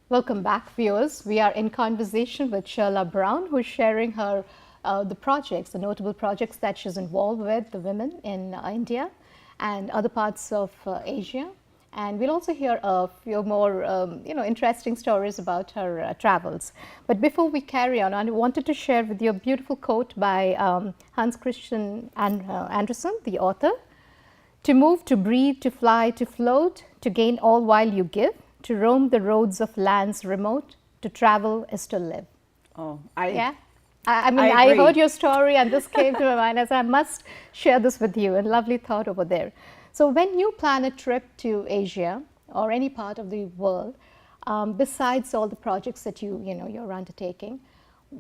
Welcome back, viewers. We are in conversation with Sharla Brown, who's sharing her the projects, the notable projects that she's involved with, the women in India and other parts of Asia. And we'll also hear a few more, interesting stories about her travels. But before we carry on, I wanted to share with you a beautiful quote by Hans Christian Andersen, the author. To move, to breathe, to fly, to float, to gain all while you give, to roam the roads of lands remote, to travel is to live. Oh, I heard your story and this came to my mind as I must share this with you. A lovely thought over there. So when you plan a trip to Asia or any part of the world, besides all the projects that you're undertaking,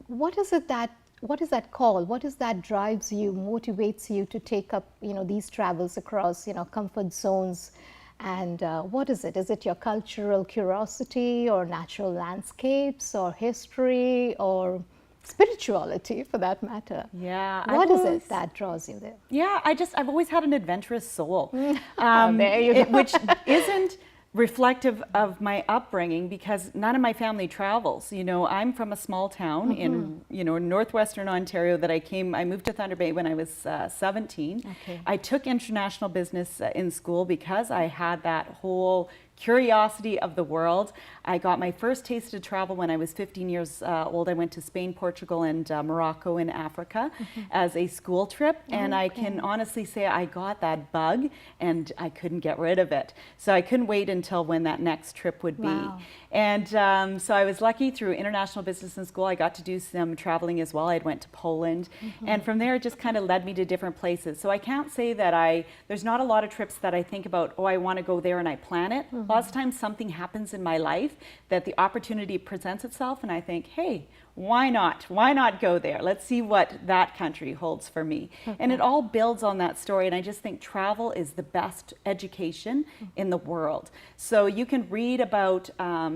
what is that call? What is that drives you, motivates you to take up these travels across comfort zones? And what is it? Is it your cultural curiosity or natural landscapes or history or spirituality for that matter? Yeah. What is it that draws you there? Yeah, I've always had an adventurous soul, There you go. which isn't reflective of my upbringing because none of my family travels. I'm from a small town in, northwestern Ontario that I moved to Thunder Bay when I was 17. Okay. I took international business in school because I had that whole curiosity of the world. I got my first taste of travel when I was 15 years old. I went to Spain, Portugal, and Morocco in Africa as a school trip. And I can honestly say I got that bug and I couldn't get rid of it. So I couldn't wait until when that next trip would be. Wow. And so I was lucky through international business in school. I got to do some traveling as well. I went to Poland. And from there, it just kind of led me to different places. So I can't say that there's not a lot of trips that I think about, oh, I want to go there and I plan it. Lots of times something happens in my life that the opportunity presents itself and I think, hey, why not? Why not go there? Let's see what that country holds for me. And it all builds on that story. And I just think travel is the best education in the world. So you can read about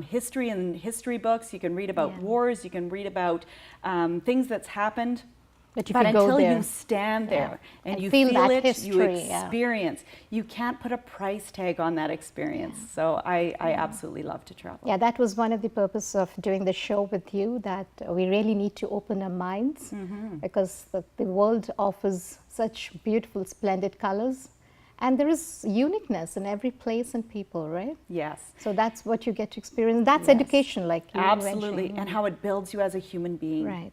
history in history books. You can read about wars. You can read about things that's happened. But Until you stand there and you feel it, history, you experience, you can't put a price tag on that experience. So I absolutely love to travel. Yeah, that was one of the purpose of doing the show with you, that we really need to open our minds because the world offers such beautiful, splendid colors. And there is uniqueness in every place and people, right? Yes. So that's what you get to experience. That's education, like you Absolutely. mentioned. And how it builds you as a human being. Right.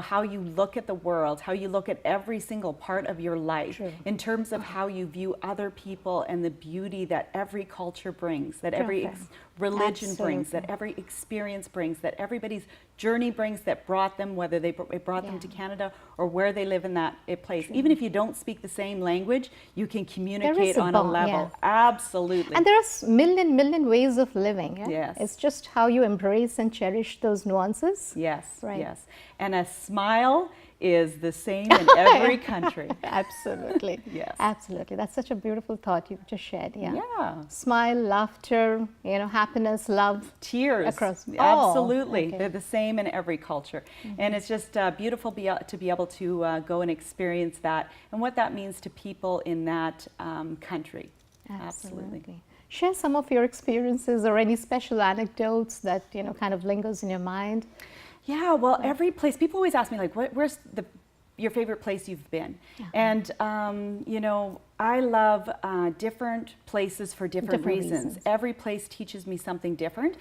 How you look at the world, how you look at every single part of your life in terms of how you view other people and the beauty that every culture brings, that every religion brings, that every experience brings, that everybody's journey brings that brought them, whether it brought them to Canada or where they live in that place. Even if you don't speak the same language, you can communicate on a level. Absolutely. And there are million ways of living. Yeah? Yes. It's just how you embrace and cherish those nuances. Yes, Right. yes. And a smile is the same in every country. Absolutely. Yes. Absolutely. That's such a beautiful thought you just shared. Yeah. Yeah. Smile, laughter, happiness, love. Tears. Across. Absolutely. Okay. They're the same in every culture. And it's just beautiful to be able to go and experience that and what that means to people in that country. Absolutely. Share some of your experiences or any special anecdotes that, kind of lingers in your mind. Yeah, well, every place, people always ask me, like, where's your favorite place you've been? And, I love different places for different reasons. Every place teaches me something different,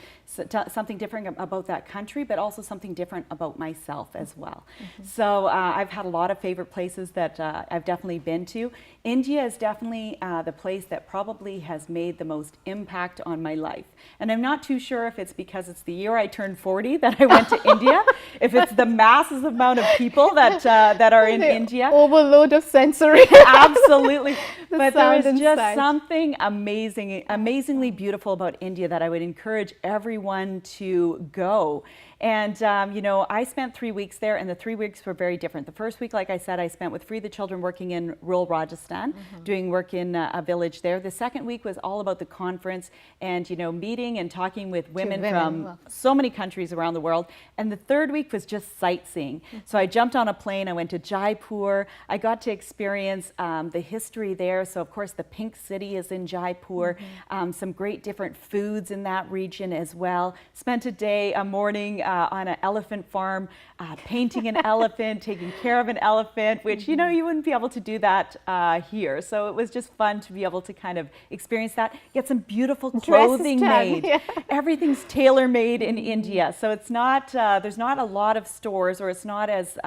something different about that country, but also something different about myself as well. So I've had a lot of favorite places that I've definitely been to. India is definitely the place that probably has made the most impact on my life. And I'm not too sure if it's because it's the year I turned 40 that I went to India, if it's the massive amount of people that are in India. Overload of sensory. Absolutely. But there is just inside. something amazingly beautiful about India that I would encourage everyone to go. And, you know, I spent 3 weeks there, and the 3 weeks were very different. The first week, like I said, I spent with Free the Children working in rural Rajasthan, doing work in a village there. The second week was all about the conference and, you know, meeting and talking with women from so many countries around the world. And the third week was just sightseeing. So I jumped on a plane, I went to Jaipur. I got to experience the history there. So of course the Pink City is in Jaipur. Some great different foods in that region as well. Spent a morning on an elephant farm, painting an elephant, taking care of an elephant, which, you know, you wouldn't be able to do that here. So it was just fun to be able to kind of experience that, get some beautiful clothing made. Everything's tailor-made in India. So it's not, there's not a lot of stores, or it's not as,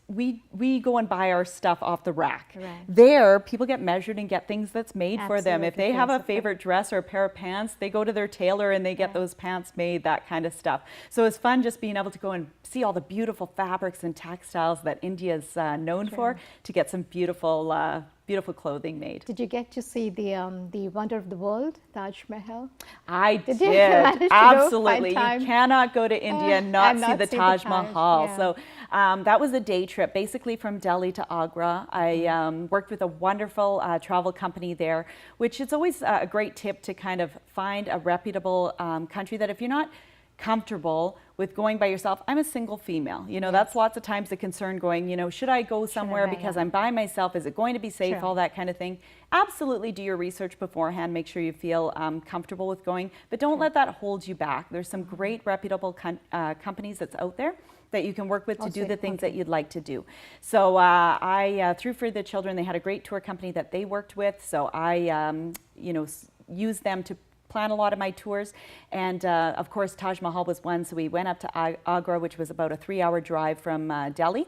we go and buy our stuff off the rack. There, people get measured and get things that's made for them. If they have a favorite dress or a pair of pants, they go to their tailor and they get those pants made, that kind of stuff. So it's fun just being able to go and see all the beautiful fabrics and textiles that India is known for, to get some beautiful beautiful clothing made. Did you get to see the wonder of the world, Taj Mahal? I did, absolutely. You cannot go to India and not see the Taj Mahal. So that was a day trip, basically from Delhi to Agra. I worked with a wonderful travel company there, which is always a great tip to kind of find a reputable country that if you're not comfortable with going by yourself. I'm a single female. You know, that's lots of times the concern going, you know, should I go somewhere because I'm by myself? Is it going to be safe? All that kind of thing. Absolutely do your research beforehand. Make sure you feel comfortable with going, but don't let that hold you back. There's some great reputable companies that's out there that you can work with to do the things that you'd like to do. So I, through Free the Children, they had a great tour company that they worked with. So I, you know, used them to plan a lot of my tours. And of course, Taj Mahal was one. So we went up to Agra, which was about a 3-hour drive from Delhi.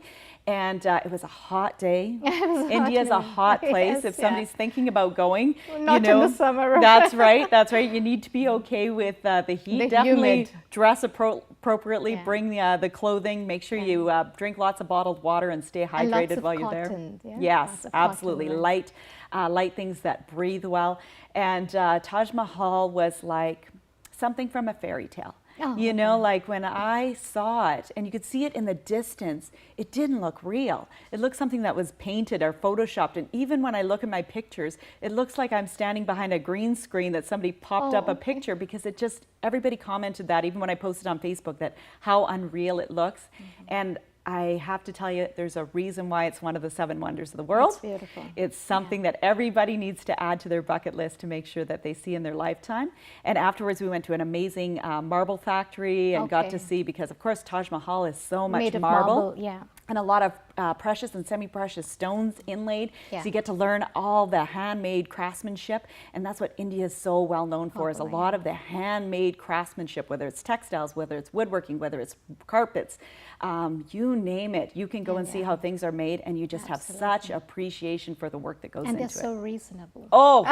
And it was a hot day. India's a hot place. If somebody's thinking about going, not in the summer. That's right. That's right. You need to be okay with the heat. Definitely dress appropriately. Bring the clothing. Make sure you drink lots of bottled water and stay hydrated while you're there. Yes, absolutely. Light things that breathe well. And Taj Mahal was like something from a fairy tale. You know, like when I saw it and you could see it in the distance, it didn't look real. It looked something that was painted or photoshopped. And even when I look at my pictures, it looks like I'm standing behind a green screen that somebody popped up a picture, because it just, everybody commented that, even when I posted on Facebook, that how unreal it looks. And I have to tell you, there's a reason why it's one of the 7 wonders of the world. It's beautiful. It's something that everybody needs to add to their bucket list to make sure that they see in their lifetime. And afterwards, we went to an amazing marble factory and got to see, because of course, Taj Mahal is so much marble. And a lot of precious and semi-precious stones inlaid. So you get to learn all the handmade craftsmanship. And that's what India is so well known for, is a lot of the handmade craftsmanship, whether it's textiles, whether it's woodworking, whether it's carpets, you name it. You can go and see how things are made, and you just have such appreciation for the work that goes into it. And they're so reasonable. Oh,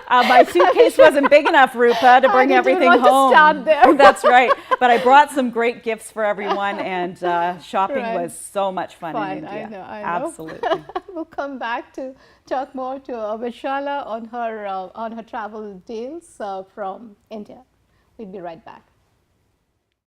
my suitcase wasn't big enough, Rupa, to bring everything home. To there. That's right. But I brought some great gifts for everyone, and shopping was so much fun in India. I know. Absolutely. We'll come back to talk more with Sharla on her travel deals from India. We'll be right back.